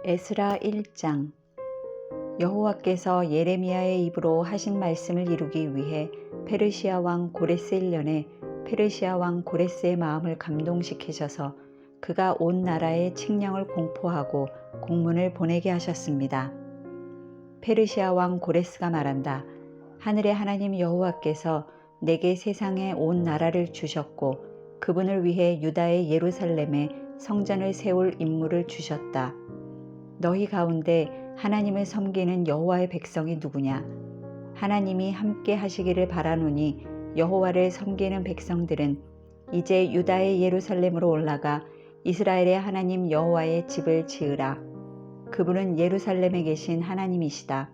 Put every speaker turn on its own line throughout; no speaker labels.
에스라 1장. 여호와께서 예레미야의 입으로 하신 말씀을 이루기 위해 페르시아 왕 고레스 1년에 페르시아 왕 고레스의 마음을 감동시키셔서 그가 온 나라에 칙령을 공포하고 공문을 보내게 하셨습니다. 페르시아 왕 고레스가 말한다. 하늘의 하나님 여호와께서 내게 세상에 온 나라를 주셨고 그분을 위해 유다의 예루살렘에 성전을 세울 임무를 주셨다. 너희 가운데 하나님을 섬기는 여호와의 백성이 누구냐? 하나님이 함께 하시기를 바라노니 여호와를 섬기는 백성들은 이제 유다의 예루살렘으로 올라가 이스라엘의 하나님 여호와의 집을 지으라. 그분은 예루살렘에 계신 하나님이시다.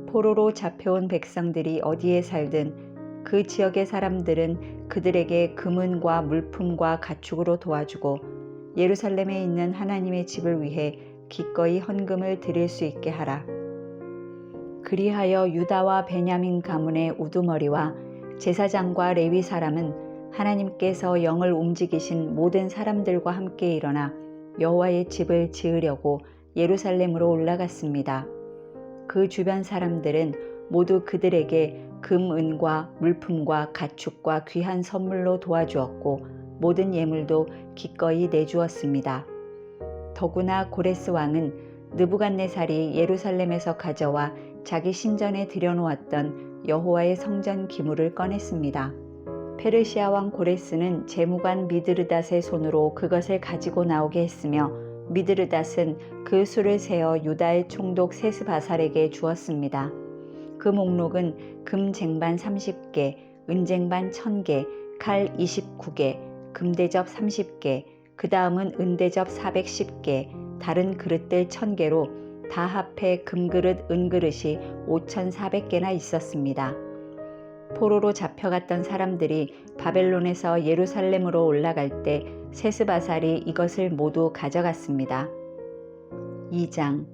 포로로 잡혀온 백성들이 어디에 살든 그 지역의 사람들은 그들에게 금은과 물품과 가축으로 도와주고 예루살렘에 있는 하나님의 집을 위해 기꺼이 헌금을 드릴 수 있게 하라. 그리하여 유다와 베냐민 가문의 우두머리와 제사장과 레위 사람은 하나님께서 영을 움직이신 모든 사람들과 함께 일어나 여호와의 집을 지으려고 예루살렘으로 올라갔습니다. 그 주변 사람들은 모두 그들에게 금, 은과 물품과 가축과 귀한 선물로 도와주었고 모든 예물도 기꺼이 내주었습니다. 더구나 고레스 왕은 느부갓네살이 예루살렘에서 가져와 자기 신전에 들여놓았던 여호와의 성전 기물을 꺼냈습니다. 페르시아 왕 고레스는 재무관 미드르닷의 손으로 그것을 가지고 나오게 했으며 미드르닷은 그 수를 세어 유다의 총독 세스바살에게 주었습니다. 그 목록은 금 쟁반 30개, 은 쟁반 1000개, 칼 29개, 금대접 30개, 그 다음은 은대접 410개, 다른 그릇들 1000개로 다 합해 금그릇, 은그릇이 5400개나 있었습니다. 포로로 잡혀갔던 사람들이 바벨론에서 예루살렘으로 올라갈 때 세스바살이 이것을 모두 가져갔습니다. 2장.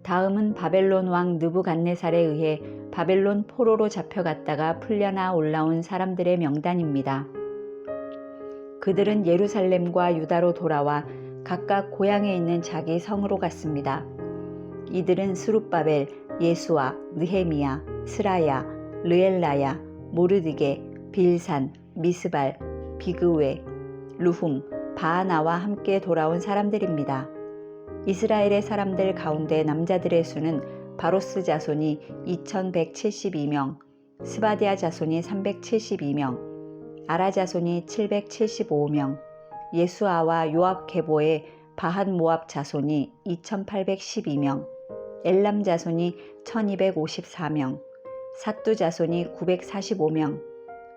다음은 바벨론 왕 느부갓네살에 의해 바벨론 포로로 잡혀갔다가 풀려나 올라온 사람들의 명단입니다. 그들은 예루살렘과 유다로 돌아와 각각 고향에 있는 자기 성으로 갔습니다. 이들은 스룹바벨, 예수아, 느헤미야, 스라야, 르엘라야, 모르드게, 빌산, 미스발, 비그웨, 루훔, 바하나와 함께 돌아온 사람들입니다. 이스라엘의 사람들 가운데 남자들의 수는 바로스 자손이 2172명, 스바디아 자손이 372명, 아라 자손이 775명, 예수아와 요압 계보의 바한 모압 자손이 2812명, 엘람 자손이 1254명, 삿두 자손이 945명,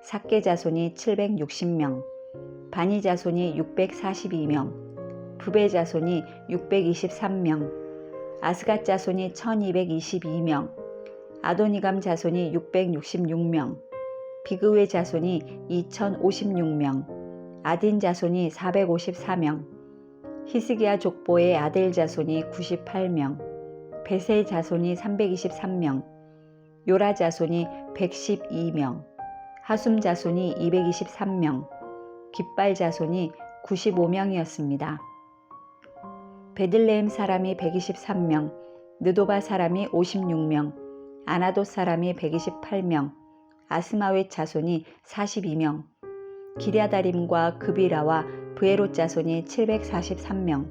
삭게 자손이 760명, 바니 자손이 642명, 부베 자손이 623명, 아스갓 자손이 1222명, 아도니감 자손이 666명, 비그웨 자손이 2056명, 아딘 자손이 454명, 히스기야 족보의 아델 자손이 98명, 베셀 자손이 323명, 요라 자손이 112명, 하숨 자손이 223명, 깃발 자손이 95명이었습니다. 베들레헴 사람이 123명, 느도바 사람이 56명, 아나돗 사람이 128명, 아스마웻 자손이 42명, 기랴다림과 그비라와 브에롯 자손이 743명,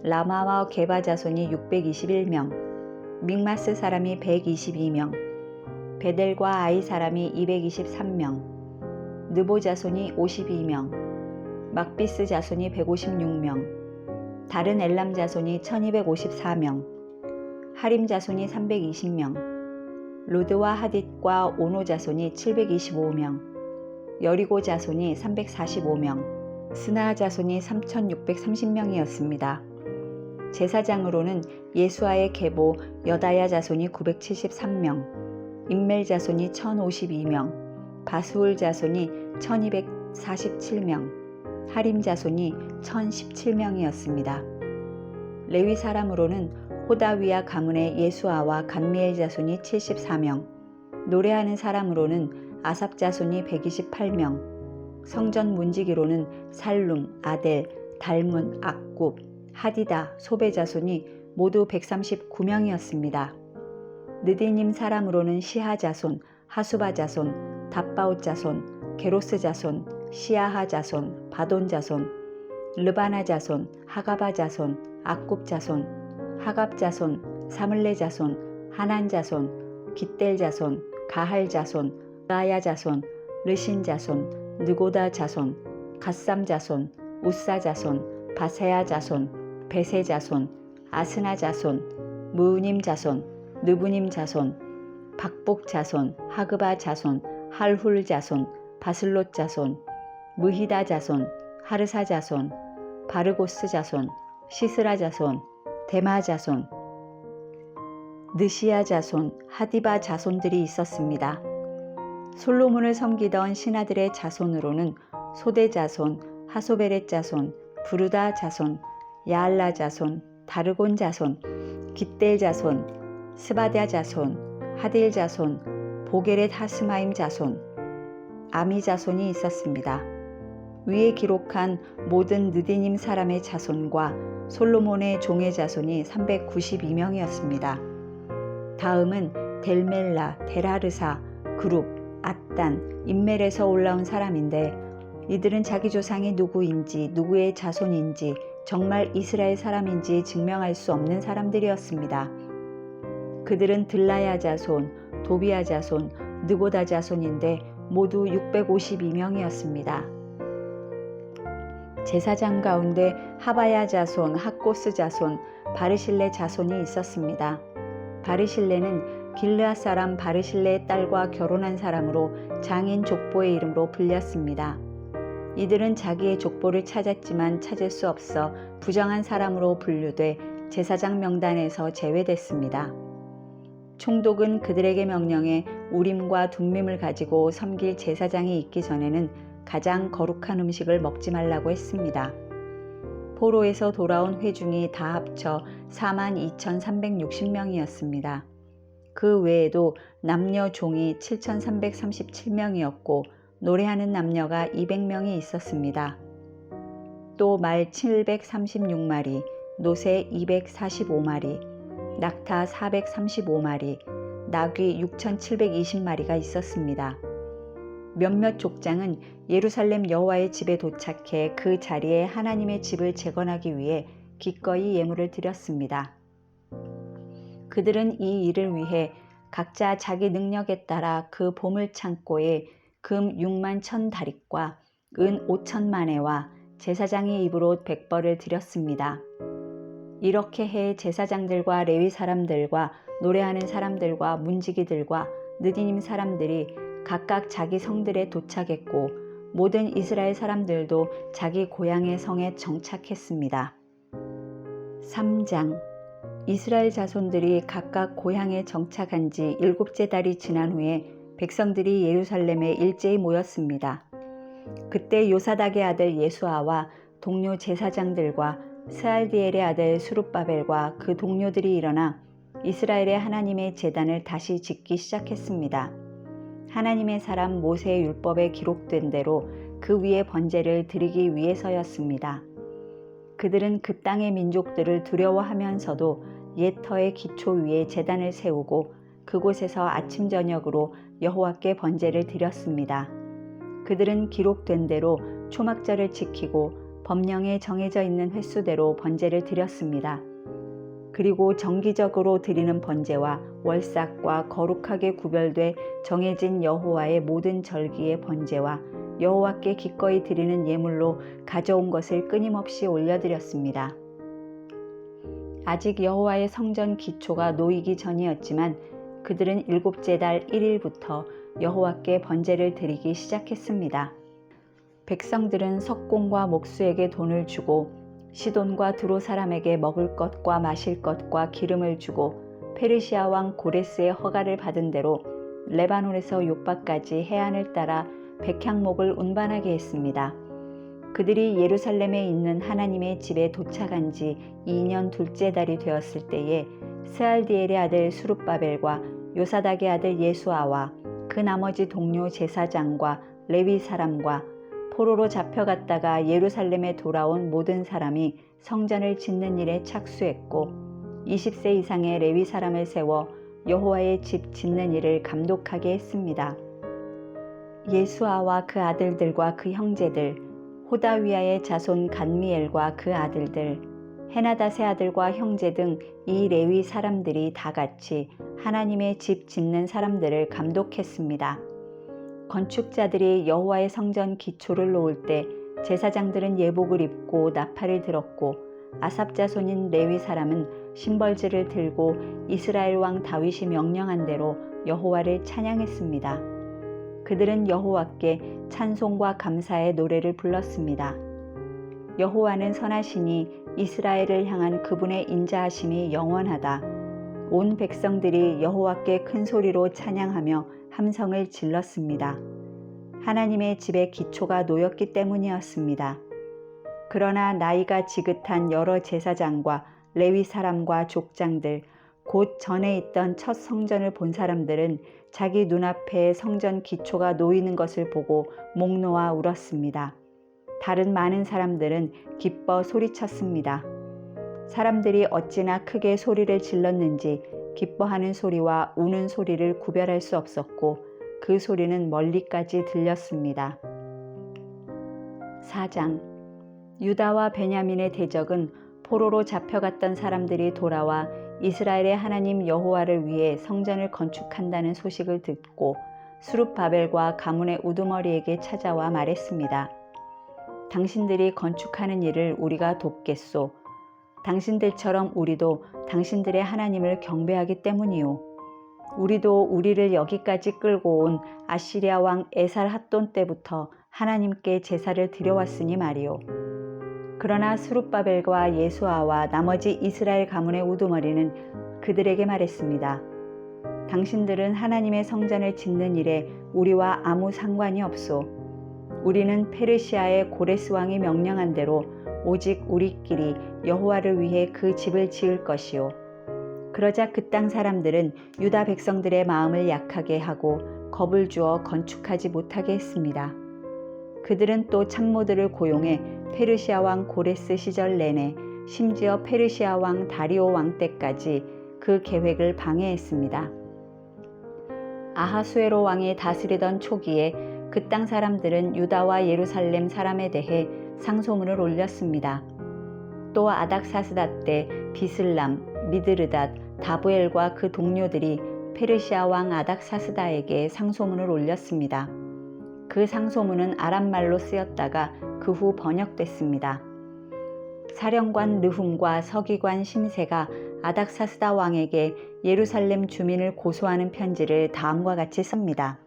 라마와 게바 자손이 621명, 믹마스 사람이 122명, 베델과 아이 사람이 223명, 느보 자손이 52명, 막비스 자손이 156명, 다른 엘람 자손이 1254명, 하림 자손이 320명, 루드와 하딧과 오노 자손이 725명, 여리고 자손이 345명, 스나아 자손이 3630명이었습니다. 제사장으로는 예수아의 계보 여다야 자손이 973명, 임멜 자손이 1052명, 바수울 자손이 1247명, 하림 자손이 1017명이었습니다. 레위 사람으로는 호다위야 가문의 예수아와 감미엘 자손이 74명, 노래하는 사람으로는 아삽 자손이 128명, 성전 문지기로는 살룸, 아델, 달문, 악굽, 하디다, 소베 자손이 모두 139명이었습니다. 느디님 사람으로는 시하 자손, 하수바 자손, 답바옷 자손, 게로스 자손, 시아하 자손, 바돈 자손, 르바나 자손, 하가바 자손, 악굽 자손, 하갑 자손, 사물레 자손, 하난 자손, 깃델 자손, 가할 자손, 라야 자손, 르신 자손, 느고다 자손, 갓삼 자손, 우사 자손, 바세야 자손, 베세 자손, 아스나 자손, 무우님 자손, 느부님 자손, 박복 자손, 하그바 자손, 할훌 자손, 바슬롯 자손, 무히다 자손, 하르사 자손, 바르고스 자손, 시스라 자손, 데마 자손, 느시아 자손, 하디바 자손들이 있었습니다. 솔로몬을 섬기던 신하들의 자손으로는 소대 자손, 하소베렛 자손, 부르다 자손, 야알라 자손, 다르곤 자손, 깃델 자손, 스바랴 자손, 하딜 자손, 보게렛 하스마임 자손, 아미 자손이 있었습니다. 위에 기록한 모든 느디님 사람의 자손과 솔로몬의 종의 자손이 392명이었습니다. 다음은 델멜라, 데라르사, 그룹, 앗단, 임멜에서 올라온 사람인데 이들은 자기 조상이 누구인지 누구의 자손인지 정말 이스라엘 사람인지 증명할 수 없는 사람들이었습니다. 그들은 들라야 자손, 도비야 자손, 느고다 자손인데 모두 652명이었습니다. 제사장 가운데 하바야 자손, 학고스 자손, 바르실레 자손이 있었습니다. 바르실레는 길르앗 사람 바르실레의 딸과 결혼한 사람으로 장인 족보의 이름으로 불렸습니다. 이들은 자기의 족보를 찾았지만 찾을 수 없어 부정한 사람으로 분류돼 제사장 명단에서 제외됐습니다. 총독은 그들에게 명령해 우림과 둠밈을 가지고 섬길 제사장이 있기 전에는 가장 거룩한 음식을 먹지 말라고 했습니다. 포로에서 돌아온 회중이 다 합쳐 42,360명이었습니다. 그 외에도 남녀 종이 7,337명이었고 노래하는 남녀가 200명이 있었습니다. 또 말 736마리, 노새 245마리, 낙타 435마리, 나귀 6,720마리가 있었습니다. 몇몇 족장은 예루살렘 여호와의 집에 도착해 그 자리에 하나님의 집을 재건하기 위해 기꺼이 예물을 드렸습니다. 그들은 이 일을 위해 각자 자기 능력에 따라 그 보물 창고에 금 6만 1,000다릿과 은 5,000만회와 제사장의 입으로 100벌을 드렸습니다. 이렇게 해 제사장들과 레위 사람들과 노래하는 사람들과 문지기들과 느디님 사람들이 각각 자기 성들에 도착했고 모든 이스라엘 사람들도 자기 고향의 성에 정착했습니다. 3장 이스라엘 자손들이 각각 고향에 정착한 지 7째 달이 지난 후에 백성들이 예루살렘에 일제히 모였습니다. 그때 요사닥의 아들 예수아와 동료 제사장들과 스알디엘의 아들 수룹바벨과 그 동료들이 일어나 이스라엘의 하나님의 제단을 다시 짓기 시작했습니다. 하나님의 사람 모세의 율법에 기록된 대로 그 위에 번제를 드리기 위해서였습니다. 그들은 그 땅의 민족들을 두려워하면서도 옛 터의 기초 위에 제단을 세우고 그곳에서 아침 저녁으로 여호와께 번제를 드렸습니다. 그들은 기록된 대로 초막절을 지키고 법령에 정해져 있는 횟수대로 번제를 드렸습니다. 그리고 정기적으로 드리는 번제와 월삭과 거룩하게 구별돼 정해진 여호와의 모든 절기의 번제와 여호와께 기꺼이 드리는 예물로 가져온 것을 끊임없이 올려드렸습니다. 아직 여호와의 성전 기초가 놓이기 전이었지만 그들은 7째 달 1일부터 여호와께 번제를 드리기 시작했습니다. 백성들은 석공과 목수에게 돈을 주고 시돈과 두로 사람에게 먹을 것과 마실 것과 기름을 주고 페르시아 왕 고레스의 허가를 받은 대로 레바논에서 욥바까지 해안을 따라 백향목을 운반하게 했습니다. 그들이 예루살렘에 있는 하나님의 집에 도착한 지 2년 둘째 달이 되었을 때에 스알디엘의 아들 수룹바벨과 요사닥의 아들 예수아와 그 나머지 동료 제사장과 레위 사람과 포로로 잡혀갔다가 예루살렘에 돌아온 모든 사람이 성전을 짓는 일에 착수했고 20세 이상의 레위 사람을 세워 여호와의 집 짓는 일을 감독하게 했습니다. 예수아와 그 아들들과 그 형제들, 호다위아의 자손 간미엘과 그 아들들, 헤나닷의 아들과 형제 등 이 레위 사람들이 다 같이 하나님의 집 짓는 사람들을 감독했습니다. 건축자들이 여호와의 성전 기초를 놓을 때 제사장들은 예복을 입고 나팔을 들었고 아삽 자손인 레위 사람은 심벌지를 들고 이스라엘 왕 다윗이 명령한 대로 여호와를 찬양했습니다. 그들은 여호와께 찬송과 감사의 노래를 불렀습니다. 여호와는 선하시니 이스라엘을 향한 그분의 인자하심이 영원하다. 온 백성들이 여호와께 큰 소리로 찬양하며 함성을 질렀습니다. 하나님의 집의 기초가 놓였기 때문이었습니다. 그러나 나이가 지긋한 여러 제사장과 레위 사람과 족장들, 곧 전에 있던 첫 성전을 본 사람들은 자기 눈앞에 성전 기초가 놓이는 것을 보고 목 놓아 울었습니다. 다른 많은 사람들은 기뻐 소리쳤습니다. 사람들이 어찌나 크게 소리를 질렀는지 기뻐하는 소리와 우는 소리를 구별할 수 없었고 그 소리는 멀리까지 들렸습니다. 4장. 유다와 베냐민의 대적은 포로로 잡혀갔던 사람들이 돌아와 이스라엘의 하나님 여호와를 위해 성전을 건축한다는 소식을 듣고 스룹바벨과 가문의 우두머리에게 찾아와 말했습니다. 당신들이 건축하는 일을 우리가 돕겠소. 당신들처럼 우리도 당신들의 하나님을 경배하기 때문이요. 우리도 우리를 여기까지 끌고 온 아시리아 왕 에살핫돈 때부터 하나님께 제사를 드려왔으니 말이요. 그러나 스룹바벨과 예수아와 나머지 이스라엘 가문의 우두머리는 그들에게 말했습니다. 당신들은 하나님의 성전을 짓는 일에 우리와 아무 상관이 없소. 우리는 페르시아의 고레스 왕이 명령한 대로 오직 우리끼리 여호와를 위해 그 집을 지을 것이요. 그러자 그 땅 사람들은 유다 백성들의 마음을 약하게 하고 겁을 주어 건축하지 못하게 했습니다. 그들은 또 참모들을 고용해 페르시아 왕 고레스 시절 내내 심지어 페르시아 왕 다리오 왕 때까지 그 계획을 방해했습니다. 아하수에로 왕이 다스리던 초기에 그 땅 사람들은 유다와 예루살렘 사람에 대해 상소문을 올렸습니다. 또 아닥사스다 때 비슬람, 미드르닷, 다부엘과 그 동료들이 페르시아 왕 아닥사스다에게 상소문을 올렸습니다. 그 상소문은 아람말로 쓰였다가 그 후 번역됐습니다. 사령관 르훔과 서기관 심세가 아닥사스다 왕에게 예루살렘 주민을 고소하는 편지를 다음과 같이 씁니다.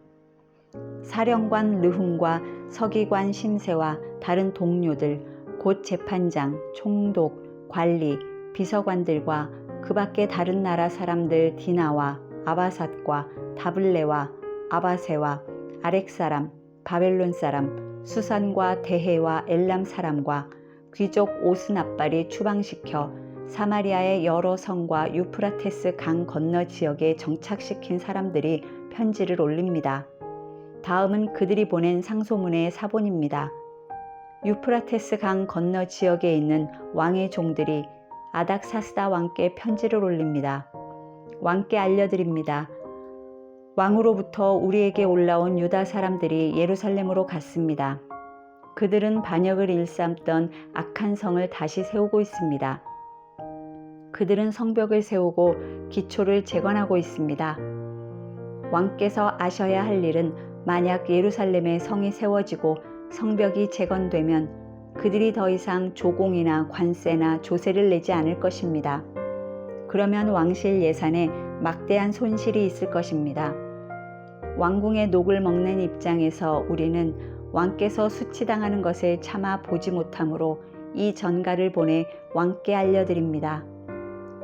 사령관 르훔과 서기관 심세와 다른 동료들, 곧 재판장, 총독, 관리, 비서관들과 그 밖에 다른 나라 사람들 디나와 아바삿과 다블레와 아바세와 아렉 사람, 바벨론 사람, 수산과 대해와 엘람 사람과 귀족 오스납발이 추방시켜 사마리아의 여러 성과 유프라테스 강 건너 지역에 정착시킨 사람들이 편지를 올립니다. 다음은 그들이 보낸 상소문의 사본입니다. 유프라테스 강 건너 지역에 있는 왕의 종들이 아닥사스다 왕께 편지를 올립니다. 왕께 알려드립니다. 왕으로부터 우리에게 올라온 유다 사람들이 예루살렘으로 갔습니다. 그들은 반역을 일삼던 악한 성을 다시 세우고 있습니다. 그들은 성벽을 세우고 기초를 재건하고 있습니다. 왕께서 아셔야 할 일은 만약 예루살렘에 성이 세워지고 성벽이 재건되면 그들이 더 이상 조공이나 관세나 조세를 내지 않을 것입니다. 그러면 왕실 예산에 막대한 손실이 있을 것입니다. 왕궁의 녹을 먹는 입장에서 우리는 왕께서 수치당하는 것을 참아 보지 못하므로 이 전가를 보내 왕께 알려드립니다.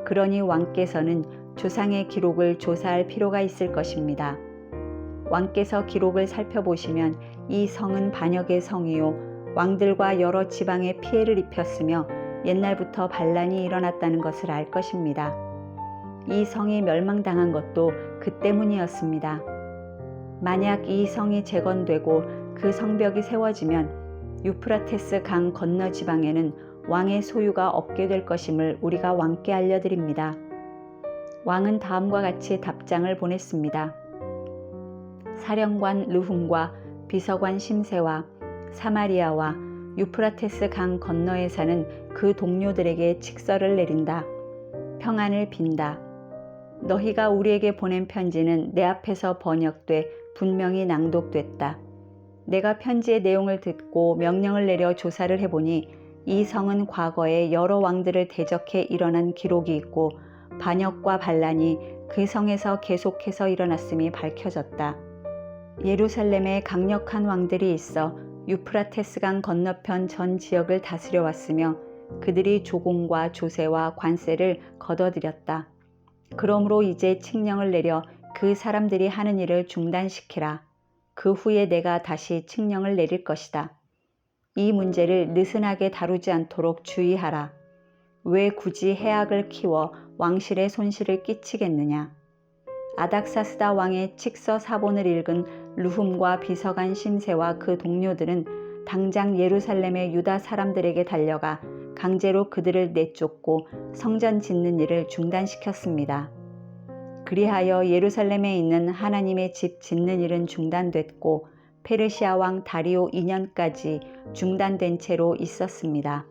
그러니 왕께서는 조상의 기록을 조사할 필요가 있을 것입니다. 왕께서 기록을 살펴보시면 이 성은 반역의 성이요 왕들과 여러 지방에 피해를 입혔으며 옛날부터 반란이 일어났다는 것을 알 것입니다. 이 성이 멸망당한 것도 그 때문이었습니다. 만약 이 성이 재건되고 그 성벽이 세워지면 유프라테스 강 건너 지방에는 왕의 소유가 없게 될 것임을 우리가 왕께 알려드립니다. 왕은 다음과 같이 답장을 보냈습니다. 사령관 르훔과 비서관 심세와 사마리아와 유프라테스 강 건너에 사는 그 동료들에게 칙서를 내린다. 평안을 빈다. 너희가 우리에게 보낸 편지는 내 앞에서 번역돼 분명히 낭독됐다. 내가 편지의 내용을 듣고 명령을 내려 조사를 해보니 이 성은 과거에 여러 왕들을 대적해 일어난 기록이 있고 반역과 반란이 그 성에서 계속해서 일어났음이 밝혀졌다. 예루살렘에 강력한 왕들이 있어 유프라테스강 건너편 전 지역을 다스려 왔으며 그들이 조공과 조세와 관세를 걷어들였다. 그러므로 이제 칙령을 내려 그 사람들이 하는 일을 중단시키라. 그 후에 내가 다시 칙령을 내릴 것이다. 이 문제를 느슨하게 다루지 않도록 주의하라. 왜 굳이 해악을 키워 왕실에 손실을 끼치겠느냐. 아닥사스다 왕의 칙서 사본을 읽은 르훔과 비서관 심세와 그 동료들은 당장 예루살렘의 유다 사람들에게 달려가 강제로 그들을 내쫓고 성전 짓는 일을 중단시켰습니다. 그리하여 예루살렘에 있는 하나님의 집 짓는 일은 중단됐고 페르시아 왕 다리오 2년까지 중단된 채로 있었습니다.